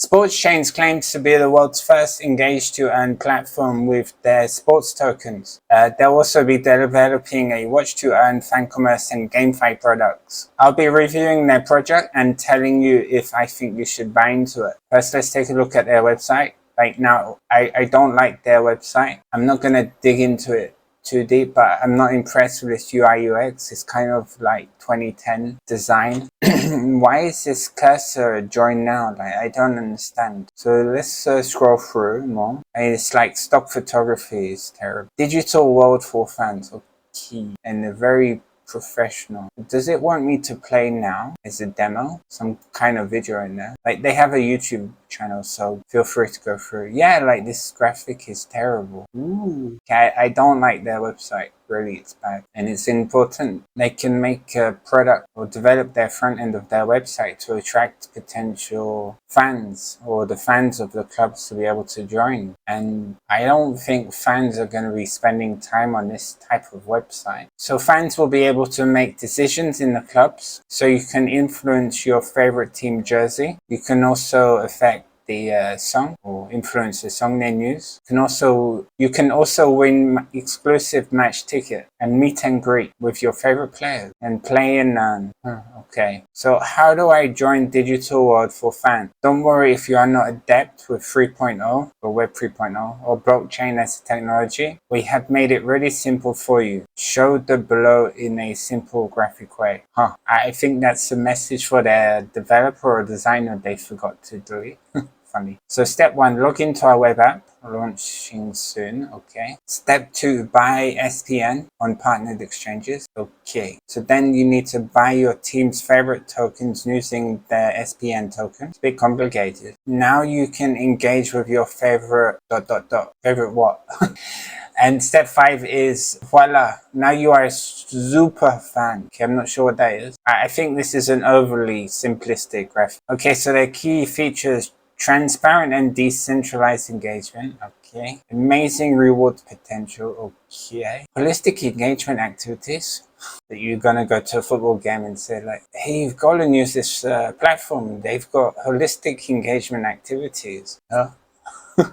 SPORTZCHAINZ claims to be the world's first engage-to-earn platform with their sports tokens. They'll also be developing a watch-to-earn fan commerce and GameFi products. I'll be reviewing their project and telling you if I think you should buy into it. First, let's take a look at their website. Right now, I don't like their website. I'm not going to dig into it too deep, but I'm not impressed with this UI UX. It's kind of like 2010 design. Why is this cursor join now? Like, I don't understand. So let's scroll through more. And it's like stock photography is terrible. Digital world for fans. Okay. And a very professional. Does it want me to play now? Is a demo? Some kind of video in there. Like, they have a YouTube channel, so feel free to go through. Yeah, like, this graphic is terrible. Ooh. Okay, I don't like their website. Really, it's bad. And it's important they can make a product or develop their front end of their website to attract potential fans or the fans of the clubs to be able to join. And I don't think fans are going to be spending time on this type of website. So fans will be able to make decisions in the clubs. So you can influence your favorite team jersey. You can also affect the song or influence the song they use. You can also win exclusive match ticket and meet and greet with your favorite players and play in okay. So how do I join Digital World for Fans? Don't worry if you are not adept with 3.0 or Web 3.0 or blockchain as a technology. We have made it really simple for you. Show the below in a simple graphic way. I think that's a message for their developer or designer they forgot to delete. Funny. So step 1, log into our web app, launching soon. Okay. Step 2, buy SPN on partnered exchanges. Okay. So then you need to buy your team's favorite tokens using their SPN token. It's a bit complicated. Now you can engage with your favorite ... Favorite what? And step 5 is, voila, now you are a super fan. Okay, I'm not sure what that is. I think this is an overly simplistic graphic. Okay, so their key features: transparent and decentralized engagement. Okay. Amazing reward potential. Okay. Holistic engagement activities. That you're gonna go to a football game and say like, hey, you've got to use this platform. They've got holistic engagement activities.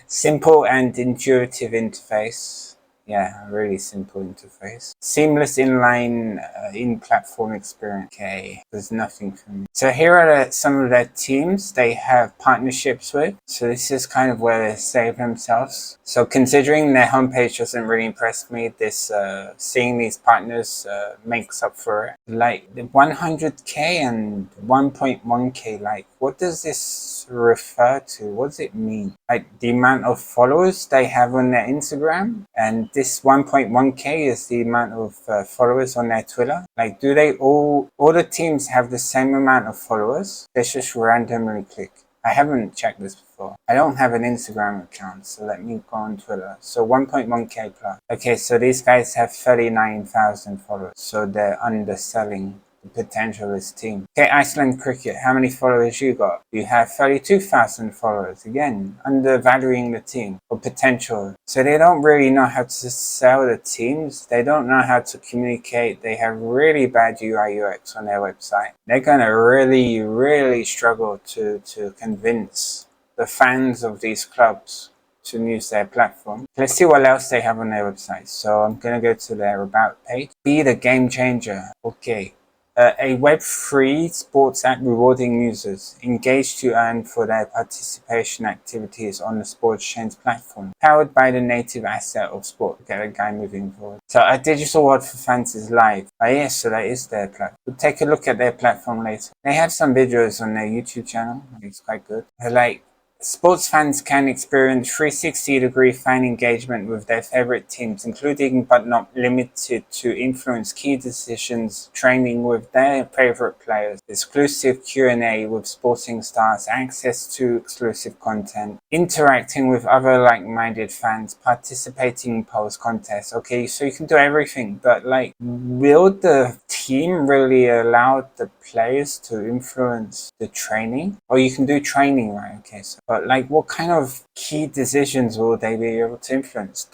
Simple and intuitive interface. Yeah, really simple interface. Seamless inline in-platform experience. Okay, there's nothing for me. So here are some of their teams they have partnerships with. So this is kind of where they save themselves. So considering their homepage doesn't really impress me, this seeing these partners makes up for it. Like the 100k and 1.1k, like what does this refer to? What does it mean? Like the amount of followers they have on their Instagram, and this 1.1k is the amount of followers on their Twitter. Like, do they all the teams have the same amount of followers? Let's just randomly click. I haven't checked this before. I don't have an Instagram account, so let me go on Twitter. So 1.1k plus. Okay, so these guys have 39,000 followers, so they're underselling the potential of this team. Okay, Iceland Cricket, how many followers you got? You have 32,000 followers. Again, undervaluing the team or potential. So they don't really know how to sell the teams. They don't know how to communicate. They have really bad UI UX on their website. They're gonna really, really struggle to convince the fans of these clubs to use their platform. Let's see what else they have on their website. So I'm gonna go to their about page. Be the game changer. Okay. A Web3 sports app rewarding users engaged to earn for their participation activities on the SPORTZCHAINZ platform, powered by the native asset of sport. Get a guy moving forward. So a digital world for fans is live. Oh yes, so that is their platform. We'll take a look at their platform later. They have some videos on their YouTube channel. It's quite good. Like, sports fans can experience 360-degree fan engagement with their favorite teams, including but not limited to influence key decisions, training with their favorite players, exclusive Q&A with sporting stars, access to exclusive content, interacting with other like-minded fans, participating in polls, contests. Okay, so you can do everything, but like, will the team really allow the players to influence the training? Or you can do training, right? Okay, so but like, what kind of key decisions will they be able to influence?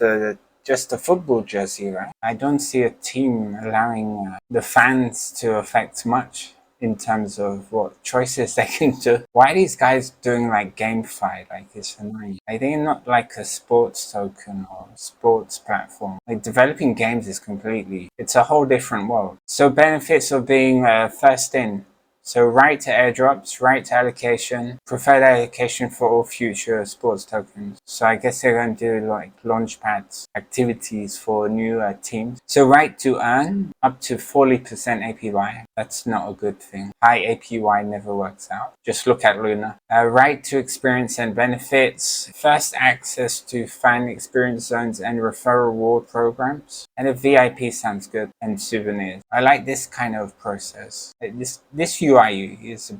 Just the football jersey, right? I don't see a team allowing the fans to affect much in terms of what choices they can do. Why are these guys doing like GameFi? Like, it's annoying. Like, they're not like a sports token or sports platform. Like, developing games is it's a whole different world. So benefits of being first in. So right to airdrops, right to allocation, preferred allocation for all future sports tokens. So I guess they're going to do like launchpads, activities for new teams. So right to earn up to 40% APY. That's not a good thing. High APY never works out. Just look at Luna. Right to experience and benefits. First access to fan experience zones and referral reward programs. And a VIP sounds good. And souvenirs. I like this kind of process. This UI is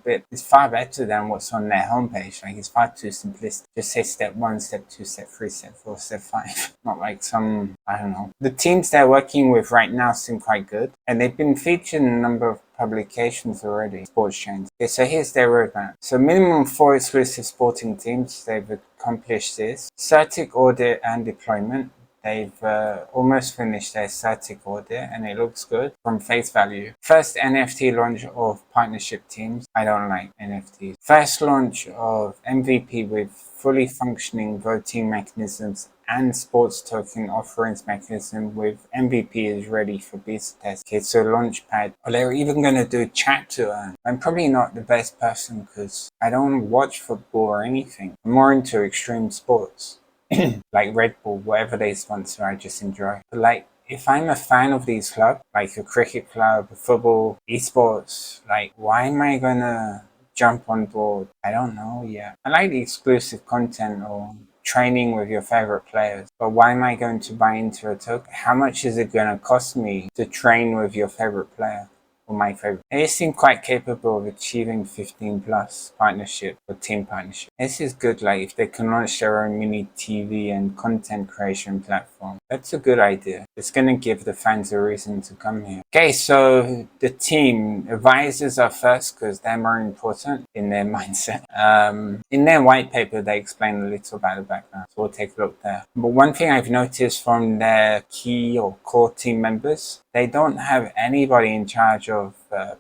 far better than what's on their homepage. Like, it's far too simplistic. Just say step 1, step 2, step 3, step 4, step 5. Not like some, I don't know. The teams they're working with right now seem quite good, and they've been featured in a number of publications already. SPORTZCHAINZ. Okay, so here's their roadmap. So minimum 4 exclusive sporting teams. They've accomplished this. Certic audit and deployment. They've almost finished their Certic audit and it looks good from face value. First NFT launch of partnership teams. I don't like NFTs. First launch of MVP with fully functioning voting mechanisms and sports token offerings mechanism with MVP is ready for beta test. Okay, so Launchpad. Well, they're even going to do chat to earn. I'm probably not the best person because I don't watch football or anything. I'm more into extreme sports. Like Red Bull, whatever they sponsor, I just enjoy. But like, if I'm a fan of these clubs, like a cricket club, football, esports, like, why am I gonna jump on board? I don't know yet. I like the exclusive content or training with your favorite players, but why am I going to buy into a token? How much is it gonna cost me to train with your favorite player? Or my favorite. They seem quite capable of achieving 15 plus partnership or team partnership. This is good, like if they can launch their own mini TV and content creation platform. That's a good idea. It's going to give the fans a reason to come here. Okay, so the team advisors are first because they're more important in their mindset. In their white paper, they explain a little about the background, so we'll take a look there. But one thing I've noticed from their key or core team members, they don't have anybody in charge of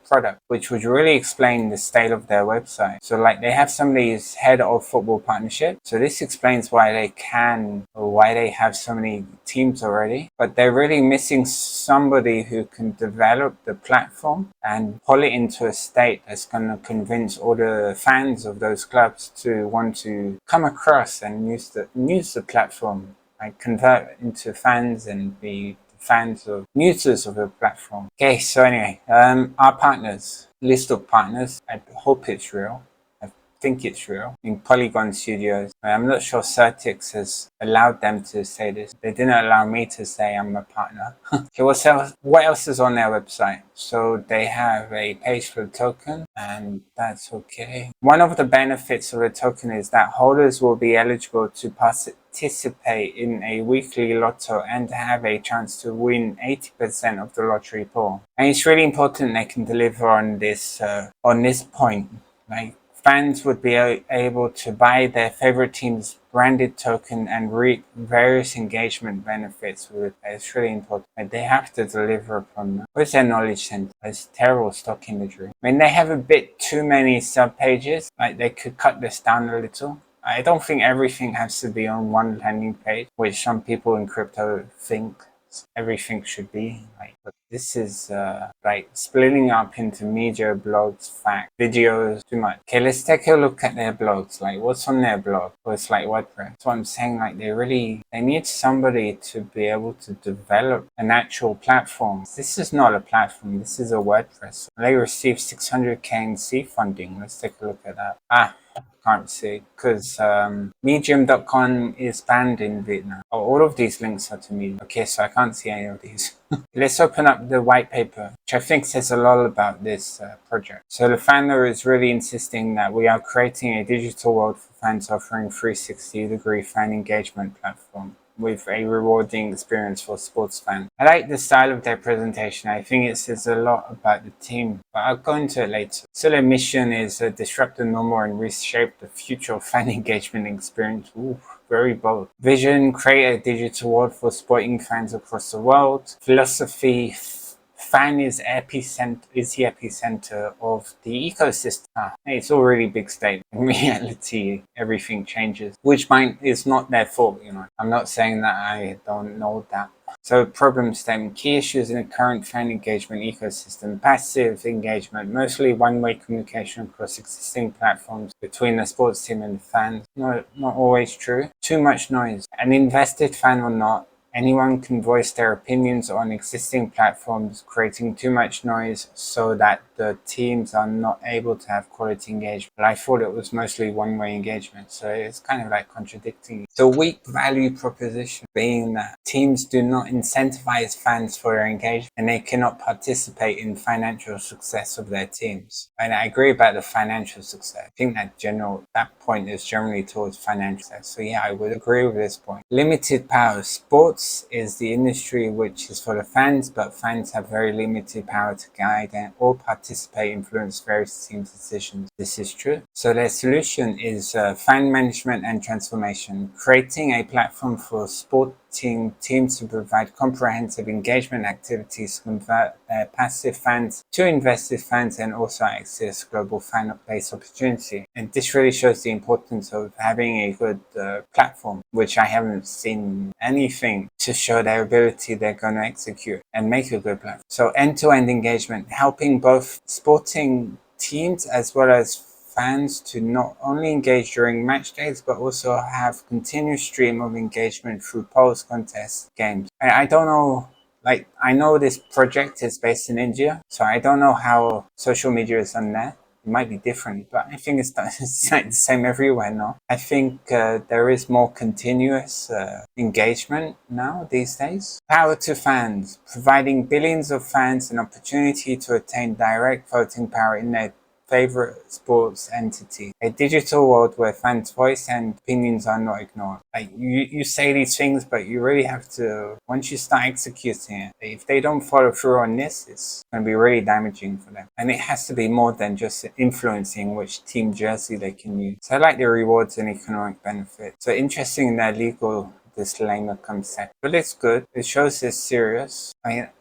product, which would really explain the state of their website. So like they have somebody who's head of football partnership. So this explains why they have so many teams already, but they're really missing somebody who can develop the platform and pull it into a state that's going to convince all the fans of those clubs to want to come across and use the platform, like convert into fans and be fans of users of the platform. Okay, so anyway, our partners, list of partners. I hope it's real. I think it's real. In Polygon Studios. I'm not sure Certix has allowed them to say this. They didn't allow me to say I'm a partner. Okay, what else is on their website? So they have a page for the token, and that's okay. One of the benefits of the token is that holders will be eligible to participate in a weekly lotto and have a chance to win 80% of the lottery pool. And it's really important they can deliver on this point. Like, fans would be able to buy their favorite team's branded token and reap various engagement benefits with it. It's really important. Like, they have to deliver upon that. Where's their knowledge center? It's terrible stock imagery. I mean, they have a bit too many sub pages. Like, they could cut this down a little. I don't think everything has to be on one landing page, which some people in crypto think everything should be. Like, but this is like splitting up into media, blogs, facts, videos, too much. Okay, let's take a look at their blogs. Like, what's on their blog? Well, it's like WordPress. That's what I'm saying. Like, they need somebody to be able to develop an actual platform. This is not a platform. This is a WordPress. They received 600K in seed funding. Let's take a look at that. Can't see because medium.com is banned in Vietnam. Oh, all of these links are to Medium. Okay, so I can't see any of these. Let's open up the white paper, which I think says a lot about this project. So the founder is really insisting that we are creating a digital world for fans offering 360-degree fan engagement platform with a rewarding experience for sports fans. I like the style of their presentation. I think it says a lot about the team, but I'll go into it later. So their mission is to disrupt the normal and reshape the future of fan engagement experience. Ooh, very bold. Vision, create a digital world for sporting fans across the world. Philosophy, fan is the epicenter of the ecosystem. It's all really big statement. In reality, everything changes, which is not their fault. I'm not saying that I don't know that. So problem statement, key issues in the current fan engagement ecosystem: passive engagement, mostly one-way communication across existing platforms between the sports team and the fans. Not always true. Too much noise. An invested fan or not, anyone can voice their opinions on existing platforms, creating too much noise so that the teams are not able to have quality engagement. But I thought it was mostly one-way engagement, so it's kind of like contradicting. So weak value proposition being that teams do not incentivize fans for their engagement and they cannot participate in financial success of their teams. And I agree about the financial success. I think that point is generally towards financial success. So yeah, I would agree with this point. Limited power. Sports is the industry which is for the fans, but fans have very limited power to guide and or participate, influence various teams' decisions. This is true. So their solution is fan management and transformation, creating a platform for sporting teams to provide comprehensive engagement activities to convert their passive fans to invested fans and also access global fan base opportunity. And this really shows the importance of having a good platform, which I haven't seen anything to show their ability they're going to execute and make a good platform. So end-to-end engagement, helping both sporting teams as well as fans to not only engage during match days but also have continuous stream of engagement through polls, contests, games. I don't know, like, I know this project is based in India, so I don't know how social media is on there. It might be different, but I think it's like the same everywhere now. I think there is more continuous engagement now these days. Power to fans, providing billions of fans an opportunity to attain direct voting power in their favorite sports entity. A digital world where fans' voice and opinions are not ignored. Like you say these things, but you really have to, once you start executing it, if they don't follow through on this, it's going to be really damaging for them. And it has to be more than just influencing which team jersey they can use. So I like the rewards and economic benefit. So interesting in their legal disclaimer comes second. But it's good. It shows it's serious.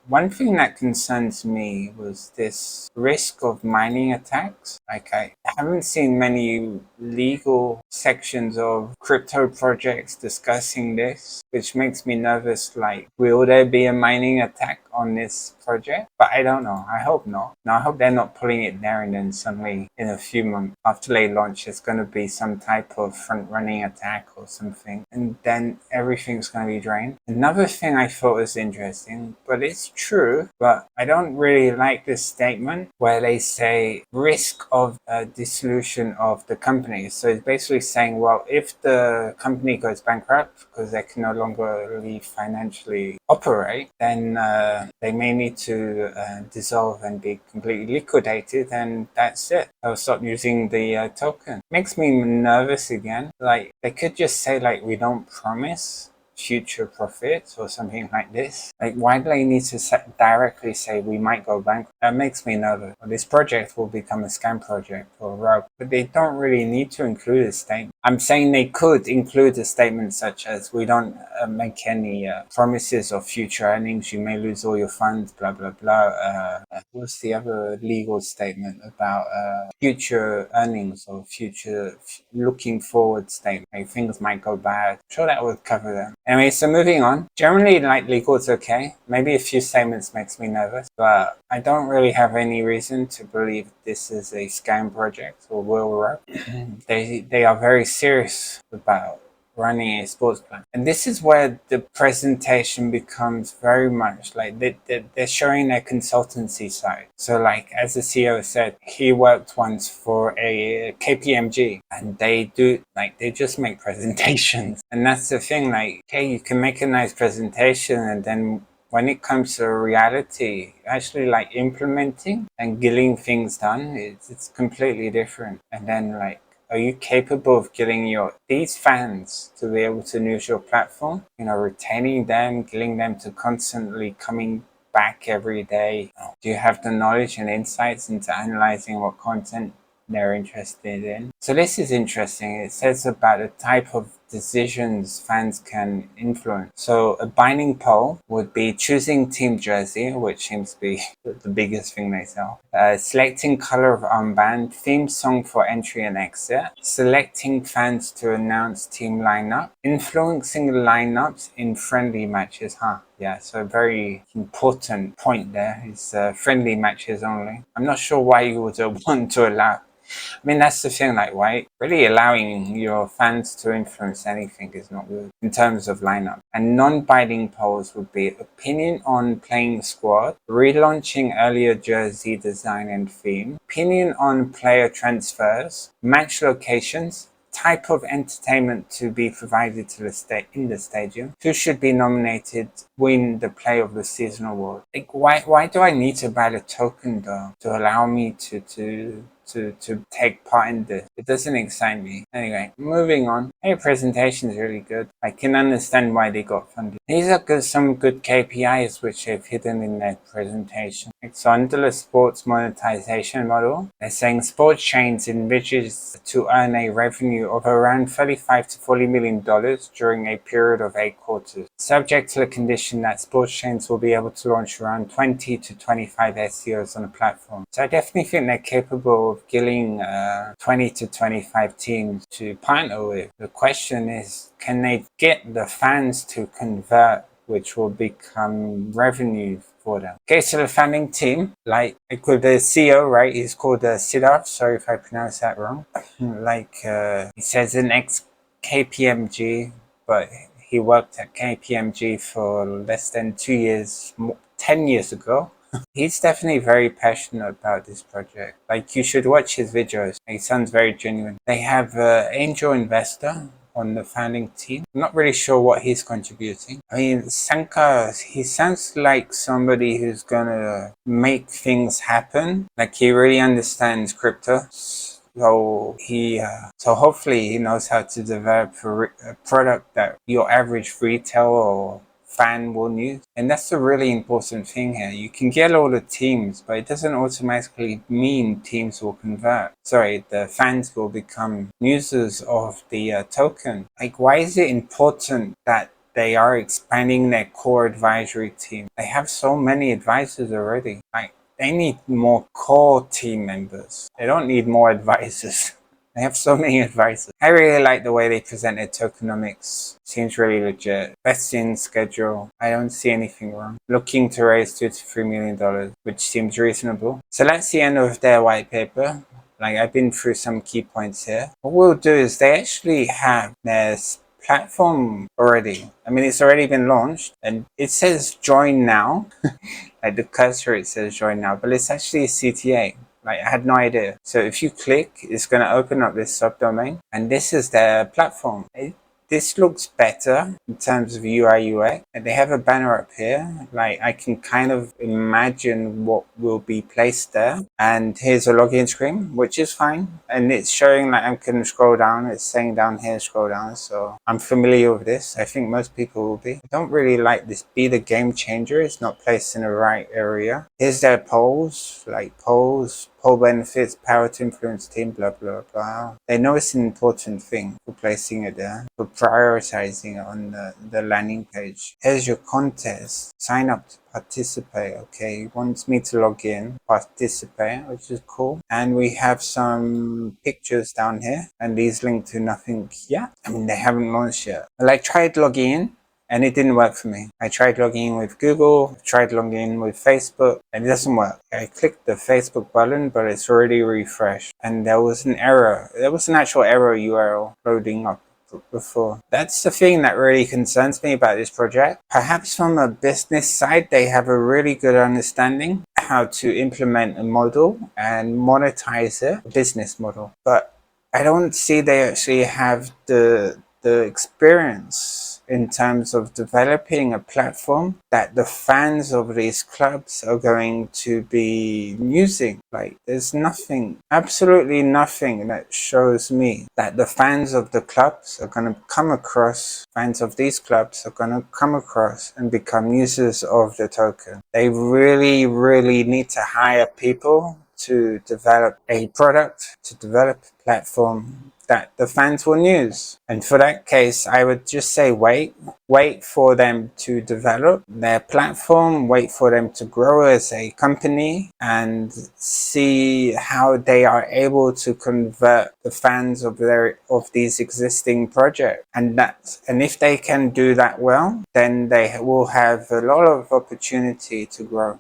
One thing that concerns me was this risk of mining attacks. Like, I haven't seen many legal sections of crypto projects discussing this, which makes me nervous. Like, will there be a mining attack on this project? But I don't know. I hope not. Now, I hope they're not pulling it there and then suddenly in a few months after they launch, it's going to be some type of front-running attack or something. And then everything's going to be drained. Another thing I thought was interesting, but it's true, but I don't really like this statement where they say risk of dissolution of the company. So it's basically saying, well, if the company goes bankrupt because they can no longer really financially operate, then they may need to dissolve and be completely liquidated, and that's it. They'll stop using the token. Makes me nervous again. Like, they could just say, like, we don't promise future profits or something like this. Like, why do they need to directly say we might go bankrupt? That makes me nervous. Well, this project will become a scam project or a rogue, but they don't really need to include a statement. I'm saying they could include a statement such as, we don't make any promises of future earnings, you may lose all your funds, blah blah blah. What's the other legal statement about future earnings or future looking forward statement? Like, things might go bad. I'm sure that would cover them. Anyway, so moving on. Generally, like, legal is okay. Maybe a few statements makes me nervous, but I don't really have any reason to believe this is a scam project or will work. They are very serious about running a sports plan. And this is where the presentation becomes very much like they're showing their consultancy side. So, like, as the CEO said, he worked once for a KPMG, and they just make presentations. And that's the thing, like, okay, you can make a nice presentation, and then when it comes to reality, actually, like, implementing and getting things done, it's completely different. And then, like, are you capable of getting these fans to be able to use your platform? Retaining them, getting them to constantly coming back every day? Do you have the knowledge and insights into analyzing what content they're interested in? So this is interesting. It says about the type of decisions fans can influence. So a binding poll would be choosing team jersey, which seems to be the biggest thing they sell. Selecting color of armband, theme song for entry and exit, selecting fans to announce team lineup, influencing lineups in friendly matches. Yeah, so a very important point there is friendly matches only. I'm not sure why you would want to allow. I mean, that's the thing, like, why really allowing your fans to influence anything is not good in terms of lineup. And non-binding polls would be opinion on playing squad, relaunching earlier jersey design and theme, opinion on player transfers, match locations, type of entertainment to be provided to the in the stadium, who should be nominated, win the play of the season award. Like, why do I need to buy the token though to allow me to take part in this? It doesn't excite me. Anyway, moving on. Hey, presentation is really good. I can understand why they got funded. These are some good KPIs which they've hidden in their presentation. So under the sports monetization model, they're saying SPORTZCHAINZ envisages to earn a revenue of around $35 to $40 million during a period of 8 quarters, subject to the condition that SPORTZCHAINZ will be able to launch around 20 to 25 SEOs on the platform. So I definitely think they're capable of getting 20 to 25 teams to partner with. The question is, can they get the fans to convert, which will become revenue for them? Okay, so the founding team, like with the CEO, right? He's called Siddharth. Sorry if I pronounced that wrong. He says an ex-KPMG, but he worked at KPMG for less than 2 years, 10 years ago. He's definitely very passionate about this project. Like, you should watch his videos. He sounds very genuine. They have angel investor on the founding team. I'm not really sure what he's contributing. I mean, Sankar, he sounds like somebody who's gonna make things happen. Like, he really understands crypto. So hopefully he knows how to develop a product that your average retail or fan will use. And that's the really important thing here. You can get all the teams, but it doesn't automatically mean teams will convert. Sorry, the fans will become users of the token. Like, why is it important that they are expanding their core advisory team? They have so many advisors already. Like, they need more core team members. They don't need more advisors. They have so many advisors. I really like the way they presented tokenomics. Seems really legit. Vesting schedule. I don't see anything wrong. Looking to raise $2 to $3 million, which seems reasonable. So that's the end of their white paper. Like, I've been through some key points here. What we'll do is they actually have their platform already. I mean, it's already been launched and it says join now. Like the cursor, it says join now, but it's actually a CTA. Like, I had no idea. So if you click, it's going to open up this subdomain, and this is their platform. This looks better in terms of UI UX. And they have a banner up here. Like, I can kind of imagine what will be placed there. And here's a login screen, which is fine. And it's showing, like, I can scroll down. It's saying down here, scroll down. So I'm familiar with this. I think most people will be. I don't really like this be the game changer. It's not placed in the right area. Here's their polls, like polls, poll benefits, power to influence team, blah, blah, blah. They know it's an important thing for placing it there, for prioritizing it on the landing page. Here's your contest. Sign up to participate. Okay, he wants me to log in, participate, which is cool. And we have some pictures down here, and these link to nothing yet. I mean, they haven't launched yet. Well, I tried logging in, and it didn't work for me. I tried logging in with Google, tried logging in with Facebook, and it doesn't work. I clicked the Facebook button, but it's already refreshed. And there was an error. There was an actual error URL loading up before. That's the thing that really concerns me about this project. Perhaps from a business side, they have a really good understanding how to implement a model and monetize it, a business model. But I don't see they actually have the experience in terms of developing a platform that the fans of these clubs are going to be using. Like, there's nothing, absolutely nothing that shows me that the fans of the clubs are going to come across, fans of these clubs are going to come across and become users of the token. They really, really need to hire people to develop a product, to develop a platform that the fans will use. And for that case, I would just say wait for them to develop their platform, wait for them to grow as a company, and see how they are able to convert the fans of these existing projects. And if they can do that well, then they will have a lot of opportunity to grow.